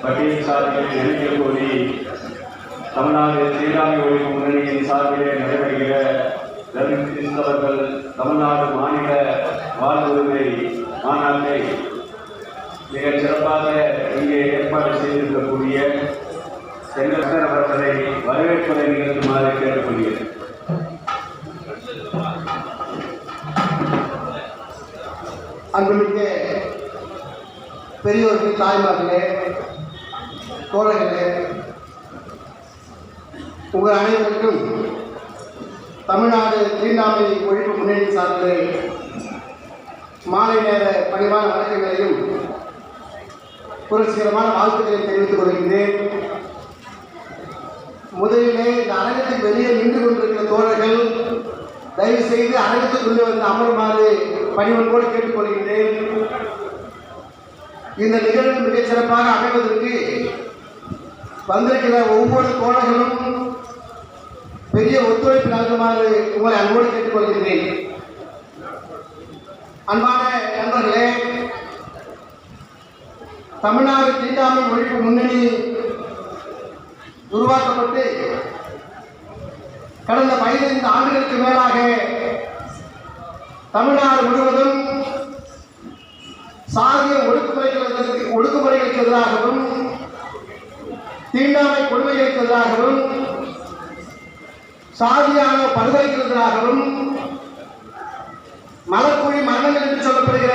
பட்டியல் சார்பிலே நெருங்கிய கோரி தமிழ்நாடு ஸ்ரீராமி ஒழிப்பு முன்னணியின் சார்பிலே நடைபெறுகிற தலித் கிறிஸ்தவர்கள் தமிழ்நாடு மாநில வாழ்வுரிமை மாநாட்டை மிகச் சிறப்பாக இங்கே ஏற்பாடு செய்திருக்கக்கூடிய செங்கர் அவர்களை வரவேற்பதை நிகழ்த்துமாறு கேட்டுக்கொள்கிறேன். அன்புமிக்க பெரியோர்கள், தாய்மார்களே, தோழர்களே, உங்கள் அனைவருக்கும் தமிழ்நாடு தீண்டாமை ஒழிப்பு முன்னணி சார்பில் மாலை நேர பணிவான வணக்கங்களையும் புரட்சிகரமான வாழ்த்துக்களையும் தெரிவித்துக் கொள்கின்றேன். முதலிலே இந்த அரங்கத்துக்கு வெளியே நின்று கொண்டிருக்கிற தோழர்கள் தயவு செய்து அரங்கத்துக்குள்ளே வந்து அமருமாறு பணிவன்போடு கேட்டுக்கொள்கின்றேன். இந்த நிகழ்வு மிகச் சிறப்பாக அமைவதற்கு வந்திருக்கிற ஒவ்வொரு தோழர்களும் பெரிய ஒத்துழைப்பு நல்குமாறு உங்களை அன்போடு கேட்டுக்கொள்கின்றேன். அன்பான நண்பர்களே, தமிழ்நாடு தீண்டாமை ஒழிப்பு முன்னணி உருவாக்கப்பட்டு கடந்த 15 ஆண்டுகளுக்கு மேலாக தமிழ்நாடு முழுவதும் சாதிய ஒடுக்குமுறைகளுக்கு எதிராகவும் தீண்டாமை கொடுமைகளுக்கு எதிராகவும் சாதியான படுகொலைக்கு எதிராகவும் மலக்குழி மரணங்கள் என்று சொல்லப்படுகிற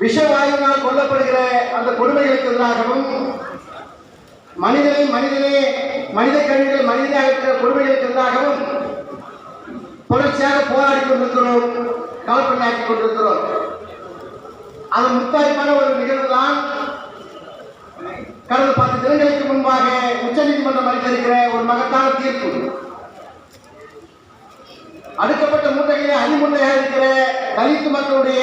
விஷவாயுவினால் கொல்லப்படுகிற அந்த கொடுமைகளுக்கு எதிராகவும் மனித கழிவுகள் மனிதனை அகற்ற கொடுமைகளுக்கு எதிராகவும் தொடர்ச்சியாக போராடி கொண்டிருக்கிறோம், களப்பணியாற்றிக் கொண்டிருக்கிறோம். அது முத்தாய்ப்பான ஒரு நிகழ்வு தான் கடந்த 10 தினங்களுக்கு முன்பாக உச்சநீதிமன்றம் அளித்திருக்கிற ஒரு மகத்தான தீர்ப்பு. அடுக்கப்பட்ட மூட்டைகளை அடிமுட்டையாக இருக்கிற தலித் மக்களுடைய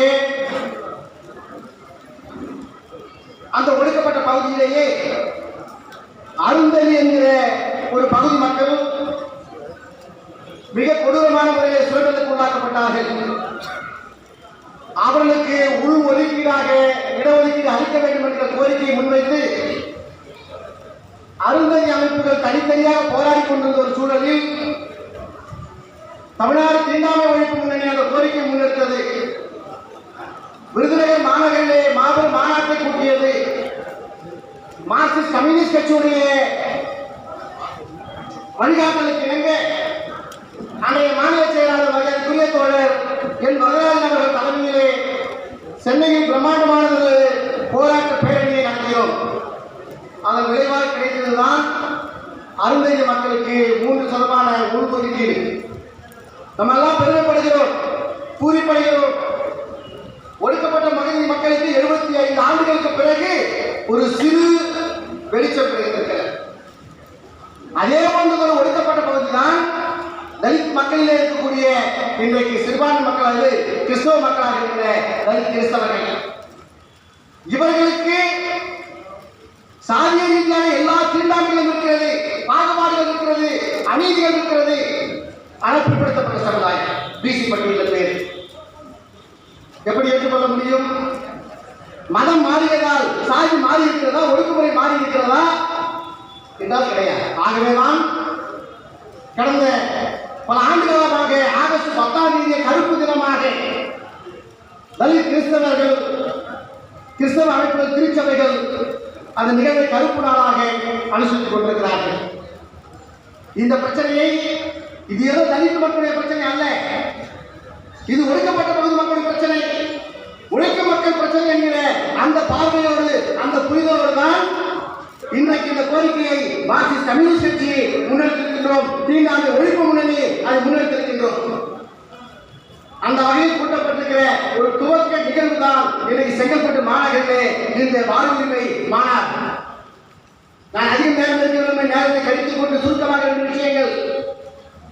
அந்த ஒடுக்கப்பட்ட பகுதியிலேயே அருந்ததி என்கிற ஒரு பகுதி மக்கள் மிக கொடூரமான முறையில் சுரண்டலுக்கு உள்ளாக்கப்பட்டார்கள். அவர்களுக்கு உள் ஒதுக்கீடாக இடஒதுக்கீடு அளிக்க வேண்டும் என்ற கோரிக்கையை முன்வைத்து அருந்ததி அமைப்புகள் தனித்தனியாக போராடி கொண்டிருந்த ஒரு சூழலில் தமிழ்நாடு தீண்டாமை ஒழிப்பு முன்னணி அந்த கோரிக்கை முன்னெடுத்தது. விருதுநகர் மாநகரிலே மாபெரும் மாநாட்டை கூட்டியது. மார்க்சிஸ்ட் கம்யூனிஸ்ட் கட்சியுடைய வழிகாட்டலுக்கு இணங்க அன்றைய மாநில செயலாளர் மரியாதைக்குரிய தோழர் என் வரலாறு அவர்கள் தலைமையிலே சென்னையில் பிரம்மாண்டமான ஒரு போராட்ட பேரணியை நடத்தினோம். அதன் விளைவாக கிடைத்ததுதான் அருந்ததி மக்களுக்கு 3% உள்ஒதுக்கீடு. நம்ம எல்லாம் பெருமைப்படுகிறோம், பூரிப்படைகிறோம். ஒடுக்கப்பட்ட மகளிர் மக்களுக்கு 75 ஆண்டுகளுக்கு பிறகு ஒரு சிறு வெளிச்சம் கிடைத்திருக்கிறது. அதே போன்ற ஒரு ஒடுக்கப்பட்ட பகுதி தான் தலித் மக்களிலே இருக்கக்கூடிய இன்றைக்கு சிறுபான்மை மக்களாக கிறிஸ்தவ மக்களாக இருக்கிற தலித் கிறிஸ்தவர்கள். இவர்களுக்கு சாதிய ரீதியான எல்லா தீண்டாமைகளும் இருக்கிறது, பாகுபாடுகள் இருக்கிறது, அநீதிகள் இருக்கிறது. அனப்பிற்படுத்தப்பட்ட சமுதாயம் பிசி பட்டியலில் பேர் எப்படி ஏற்றுக்கொள்ள முடியும்? மதம் மாறியதால் சாதி மாறி இருக்கிறதா, ஒடுக்குமுறை மாறி இருக்கிறதா என்றால் கிடையாது. ஆகவேதான் கடந்த பல ஆண்டுகாலமாக ஆகஸ்ட் 10ஆம் தேதியை கருப்பு தினமாக தலித் கிறிஸ்தவர்கள், கிறிஸ்தவ அமைப்புகள், திருச்சபைகள் அந்த நிகழ்வை கருப்பு நாளாக அனுசரித்துக் கொண்டிருக்கிறார்கள். இந்த பிரச்சனையை இது ஏதோ தலித் மக்களுடைய பிரச்சனை அல்ல, இது ஒடுக்கப்பட்ட பகுதி மக்களுடைய பிரச்சனை, உழைக்க மக்கள் பிரச்சனை என்கிற அந்த பார்வையோடு அந்த புரிதலோடு தான் இன்றைக்கு இந்த கோரிக்கையை மார்க்சிஸ்ட் கம்யூனிஸ்ட் கட்சியை முன்னெடுத்திருக்கின்றோம். தீண்டாமை ஒழிப்பு முன்னணி அதை முன்னெடுத்திருக்கின்றோம். அந்த வகையில் கூட்டப்பட்டிருக்கிற ஒரு துவக்க நிகழ்வு தான் இன்றைக்கு செங்கல்பட்டு மாநகரிலே இந்த வாழ்வுரிமை மாநாடு. நான் அதிக நேரம் இருக்கிற நேரத்தை கழித்துக் கொண்டு சுருக்கமாக 2 விஷயங்கள்.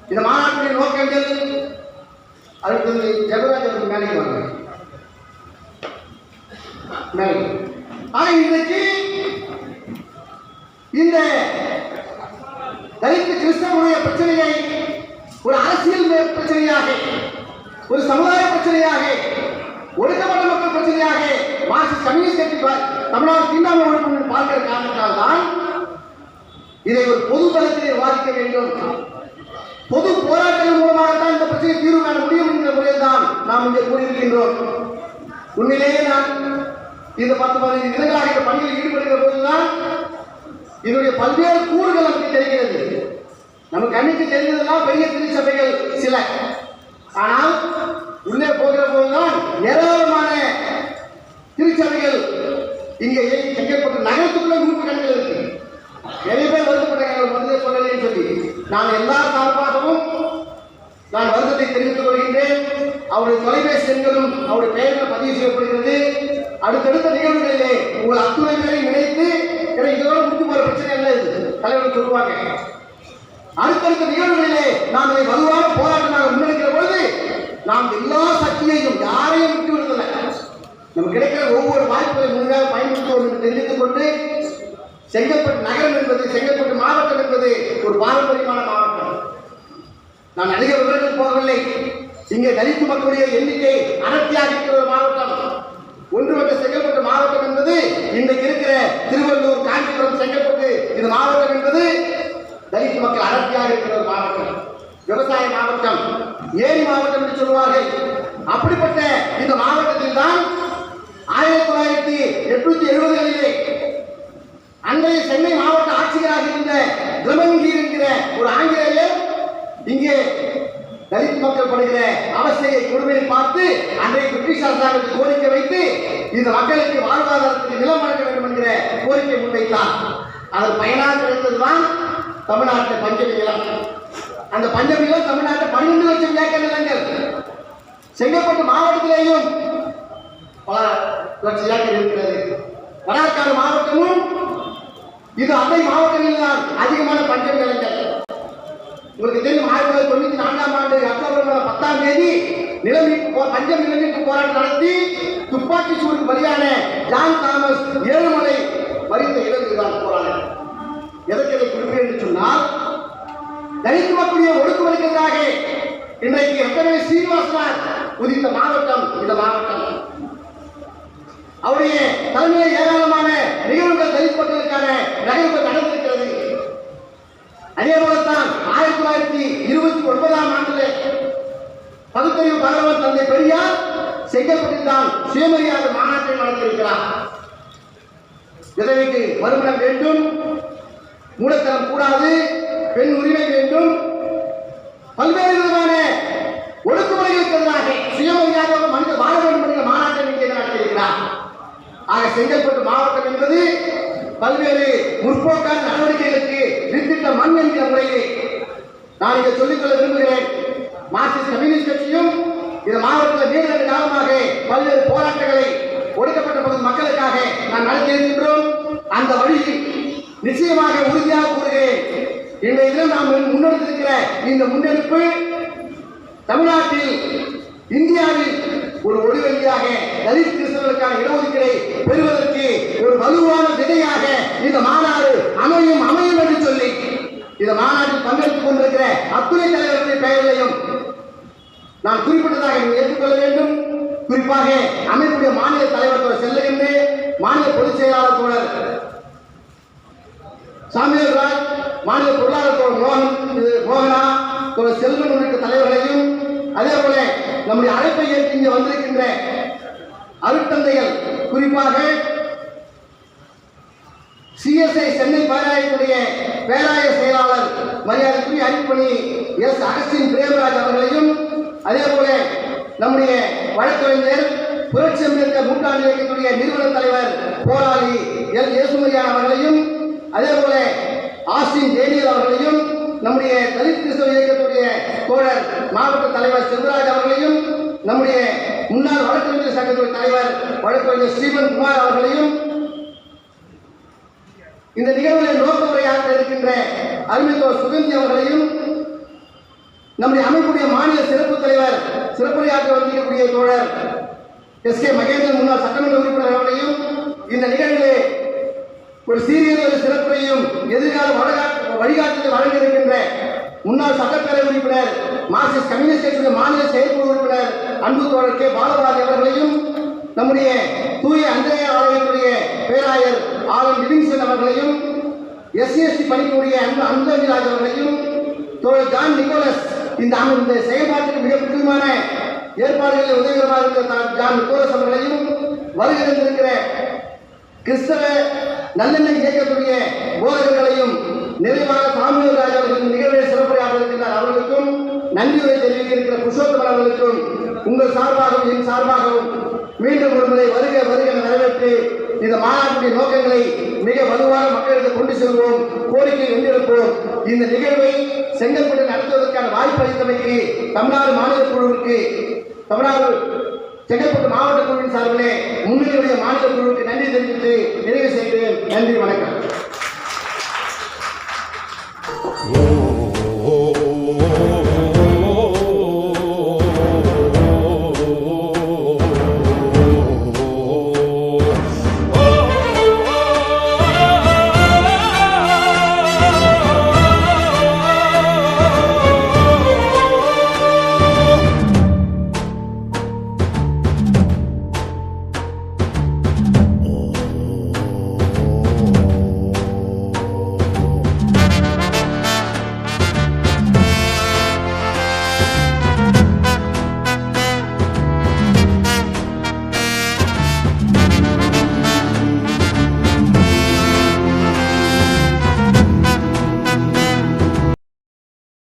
இந்த மாநாட்டுடைய நோக்கங்கள் அடுத்தது ஜெகராஜ் அவர்கள் மேலே வாங்க. இன்றைக்கு இந்த தலித் கிறிஸ்தவனுடைய பிரச்சனையை ஒரு அரசியல் பிரச்சனையாக, ஒரு சமுதாய பிரச்சனையாக ஒடுக்கப்பட்ட மக்கள் பிரச்சனையாக மார்க்சிஸ்ட் கம்யூனிஸ்ட் கட்சி தமிழ்நாடு தீண்டாமை ஒழிப்பு பார்க்கிற காரணத்தால் தான் இதை ஒரு பொது தளத்தில் விவாதிக்க வேண்டும். பொது போராட்டங்கள் மூலமாகத்தான் இந்த பிரச்சனை தீர்வு காண முடியும் என்கிற முறையில் தான் நாம் இங்கே கூறியிருக்கின்றோம். உண்மையிலேயே நான் இந்த 10-15 தினங்களாக இந்த பணியில் ஈடுபடுகிற போதுதான் இதனுடைய பல்வேறு கூறுகள் நமக்கு தெரிகிறது. நமக்கு அன்னைக்கு தெரிந்ததெல்லாம் பெரிய திருச்சபைகள் சில, ஆனால் உள்ளே போகிற போதுதான் ஏராளமான திருச்சபைகள் இங்கே செங்கல்பட்டு நகரத்துக்குள்ள நூற்றுக்கணக்கில் இருக்கு. நிறைய பேர் வருத்தப்பட்டாங்க முதலே சொல்லலைன்னு சொல்லி. நான் எல்லா சார்பாகவும் நான் வருத்தத்தை தெரிவித்துக் கொள்கின்றேன். அவருடைய தொலைபேசி எண்களும் அவருடைய பெயர்கள் பதிவு செய்யப்படுகிறது. அடுத்தடுத்த நிகழ்வுகளிலே உங்கள் அத்துணை பேரை நினைத்து இதோட முடித்து போற பிரச்சனை அல்ல இது, தலைவர்கள் சொல்லுவாங்க. அடுத்தடுத்த நிகழ்வுகளிலே நாம் இதை வலுவான போராட்டமாக முன்னெடுக்கிற பொழுது நாம் எல்லா சக்தியையும் யாரையும் விட்டு விடுதலை, நமக்கு கிடைக்கிற ஒவ்வொரு வாய்ப்புகளை முழுமையாக பயன்படுத்துவோம் என்று தெரிவித்துக் கொண்டு, செங்கல்பட்டு நகரம் என்பது, செங்கல்பட்டு மாவட்டம் என்பது ஒரு பாரம்பரியமான மாவட்டம். நான் அதிக விவரங்கள் போகவில்லை. இங்கே தலித் மக்களுடைய எண்ணிக்கை அடர்த்தியாக இருக்கிற ஒரு மாவட்டம். ஒன்றுபட்ட செங்கல்பட்டு மாவட்டம் என்பது இன்றைக்கு இருக்கிற திருவள்ளூர், காஞ்சிபுரம், செங்கல்பட்டு இந்த மாவட்டம் என்பது தலித் மக்கள் அடர்த்தியாக இருக்கிற ஒரு மாவட்டம், விவசாய மாவட்டம், ஏரி மாவட்டம் என்று சொல்வார்கள். அப்படிப்பட்ட இந்த மாவட்டத்தில் தான் 1970களிலே அன்றைய சென்னை மாவட்ட ஆட்சியராக இருந்த திரமன்கீர் என்கிற ஒரு ஆங்கிலேயர் இங்கே தலித் மக்கள் படுகிற அவஸ்தையை கொடுமையை பார்த்து அன்றைய பிரிட்டிஷ் அரசாங்கத்துக்கு கோரிக்கை வைத்து இந்த மக்களுக்கு வாழ்வாதாரத்துக்கு நிலம் வழங்க வேண்டும் என்கிற கோரிக்கை முன்வைத்தார். அதன் பயனாக கிடைத்ததுதான் தமிழ்நாட்டில் பஞ்சமி நிலம். அந்த பஞ்சமி நிலம் தமிழ்நாட்டில் 12 லட்சம் ஏக்கர் நிலங்கள். செங்கல்பட்டு மாவட்டத்திலேயும் பல லட்சம் ஏக்கர் இருக்கிறது. வடார்காடு மாவட்டமும் இது அண்டை மாவட்டங்களில் தான் அதிகமான பஞ்சமி நிலங்கள். உங்களுக்கு தெரியும், 1994ஆம் ஆண்டு அக்டோபர் மாதம் 10ஆம் தேதி பஞ்சம் நிலமீட்பு போராட்டம் நடத்தி துப்பாக்கி சூடு பலியான ஜான் தாமஸ் ஏழுமலை மறித்த இடத்தில்தான் போராட்டம். எதற்கு இதை குறிப்பிட்டு என்று சொன்னால், தலித் மக்களுடைய ஒடுக்குமுறைக்கு எதிராக இன்றைக்கு எத்தனை சீனிவாசனார் உதித்த மாவட்டம் இந்த மாவட்டம். அவருடைய தலைமையில் ஏராளமான நிகழ்வுகள் தலித் மக்களுக்கான நிகழ்வுகள் நடந்திருக்கிறது. அதே போலத்தான் 1929ஆம் ஆண்டிலே பகுத்தறிவு பகலவன் தந்தை பெரியார் செங்கல்பட்டில் தான் சுயமரியாதை மாநாட்டை நடத்தியிருக்கிறார். விதவைக்கு மறுமணம் வேண்டும், மூலத்தனம் கூடாது, பெண் உரிமை வேண்டும், பல்வேறு விதமான ஒடுக்குமுறைகளுக்கு எதிராக சுயமரியாதை மனித வாழ வேண்டும் என்ற மாநாட்டை இங்கே நடத்தியிருக்கிறார். ஆக செங்கல்பட்டு மாவட்டம் என்பது பல்வேறு முற்போக்கான நடவடிக்கைகளுக்கு வித்திட்ட மண் என்கிற முறையை நான் இங்கே சொல்லிக்கொள்ள விரும்புகிறேன். மார்க்சிஸ்ட் கம்யூனிஸ்ட் கட்சியும் இந்த மாவட்டத்தில் நீண்ட காலமாக பல்வேறு போராட்டங்களை ஒடுக்கப்பட்ட பகுதி மக்களுக்காக நான் நடத்தியிருக்கின்றோம். அந்த வழியில் நிச்சயமாக உறுதியாக கூறுகிறேன், இன்றைய தினம் நாம் முன்னெடுத்திருக்கிற இந்த முன்னெடுப்பு தமிழ்நாட்டில், இந்தியாவில் ஒரு ஒளிவெளியாக தலித் கிறிஸ்தவர்களுக்கான இடஒதுக்கீடை பெறுவதற்கு ஒரு வலுவான விதையாக இந்த மாநாடு அமையும் என்று சொல்லி இந்த மாநாட்டில் பங்கெடுத்துக் கொண்டிருக்கிற அத்துணை தலைவர்களுடைய பெயர்களையும் நான் குறிப்பிட்டதாக நீங்கள் ஏற்றுக்கொள்ள வேண்டும். குறிப்பாக அமைப்புடைய மாநில தலைவர் தோழர் செல்லகின்றே, மாநில பொதுச் செயலாளர் தோழர் சாமியல் ராஜ், மாநில பொருளாளர் தோழர் மோகனா, தோழர் செல்வன் உள்ளிட்ட தலைவர்களையும், அதே போல நம்முடைய அழைப்பை ஏற்று இங்கே வந்திருக்கின்ற அருட்தந்தைகள், குறிப்பாக சிஎஸ்ஐ சென்னை பேராயத்துடைய பேராய செயலாளர் மரியாதைக்குரிய அறிவிப்பணி எஸ் அகஸ்டின் பிரேமராஜ் அவர்களையும், அதே போல நம்முடைய வழக்கறிஞர் புரட்சி அம்பேத்கர் நூற்றாண்டு இயக்கத்துடைய நிறுவன தலைவர் போராளி எல் ஏசுமரியான் அவர்களையும், அதே போல ஆஸ்டின் டேனியல் அவர்களையும், நம்முடைய தலித் கிறிஸ்தவ இயக்கத்துடைய தோழர் மாவட்ட தலைவர் செல்வராஜ் அவர்களையும், நம்முடைய முன்னாள் வழக்கறிஞர் சங்கத்துடைய தலைவர் வழக்கறிஞர் ஸ்ரீமன் குமார் அவர்களையும், இந்த நிகழ்வுகளை நோக்க உரையாற்ற இருக்கின்ற அறிவித்தோர் சுகந்தி அவர்களையும், நம்முடைய அமைப்புடைய மாநில சிறப்பு தலைவர் சிறப்புரையாற்ற வந்திருக்கக்கூடிய தோழர் எஸ் கே மகேந்திரன் முன்னாள் சட்டமன்ற உறுப்பினர் அவர்களையும், இந்த நிகழ்விலே ஒரு சீரியல் சிறப்புரையும் எதிர்கால வழிகாட்டுதலை வழங்க இருக்கின்ற முன்னாள் சட்டப்பேரவை உறுப்பினர் மார்க்சிஸ்ட் கம்யூனிஸ்ட் கட்சியுடைய மாநில செயற்குழு உறுப்பினர் அன்பு தோழர் கே பாலபாரதி அவர்களையும், நம்முடைய தூய அந்திரேய ஆலயத்துடைய பேராயர் ஆர் லிவிங்ஸ்டன் அவர்களையும், எஸ்சிஎஸ்டி பணிக்குரிய அன்பராஜ் அவர்களையும், தோழர் ஜான் நிக்கோலஸ் இந்த செயல்பாட்டுக்கு மிக முக்கியமான ஏற்பாடுகளில் உதவிகரமாக இருக்கிற ஜான் நிக்கோலஸ் அவர்களையும், வருகிற கிறிஸ்தவ நல்லெண்ணெய் இயக்கத்துடைய போதகர்களையும், நிறைவாக சாமுவேல் ராஜ் அவர்களின் நிகழ்வை சிறப்புரையாக இருக்கின்றார் அவர்களுக்கும் நன்றியுரை தெரிவிக்க இருக்கிற புருஷோத்தமன் அவர்களுக்கும் உங்கள் சார்பாகவும் என் சார்பாகவும் மீண்டும் ஒருமுறை வருக வருக என வரவேற்று இந்த மாநாட்டுடைய நோக்கங்களை மிக வலுவாக மக்களிடம் கொண்டு செல்வோம், கோரிக்கை வென்றெடுப்போம். இந்த நிகழ்வை செங்கல்பட்டு நடத்துவதற்கான வாய்ப்பு அளித்தமைக்கு தமிழ்நாடு மாநில குழுவிற்கு, தமிழ்நாடு செங்கல்பட்டு மாவட்ட குழுவின் சார்பிலே முன்னிலையுடைய மாநில குழுவுக்கு நன்றி தெரிவித்து நிறைவு செய்கிறேன். நன்றி, வணக்கம்.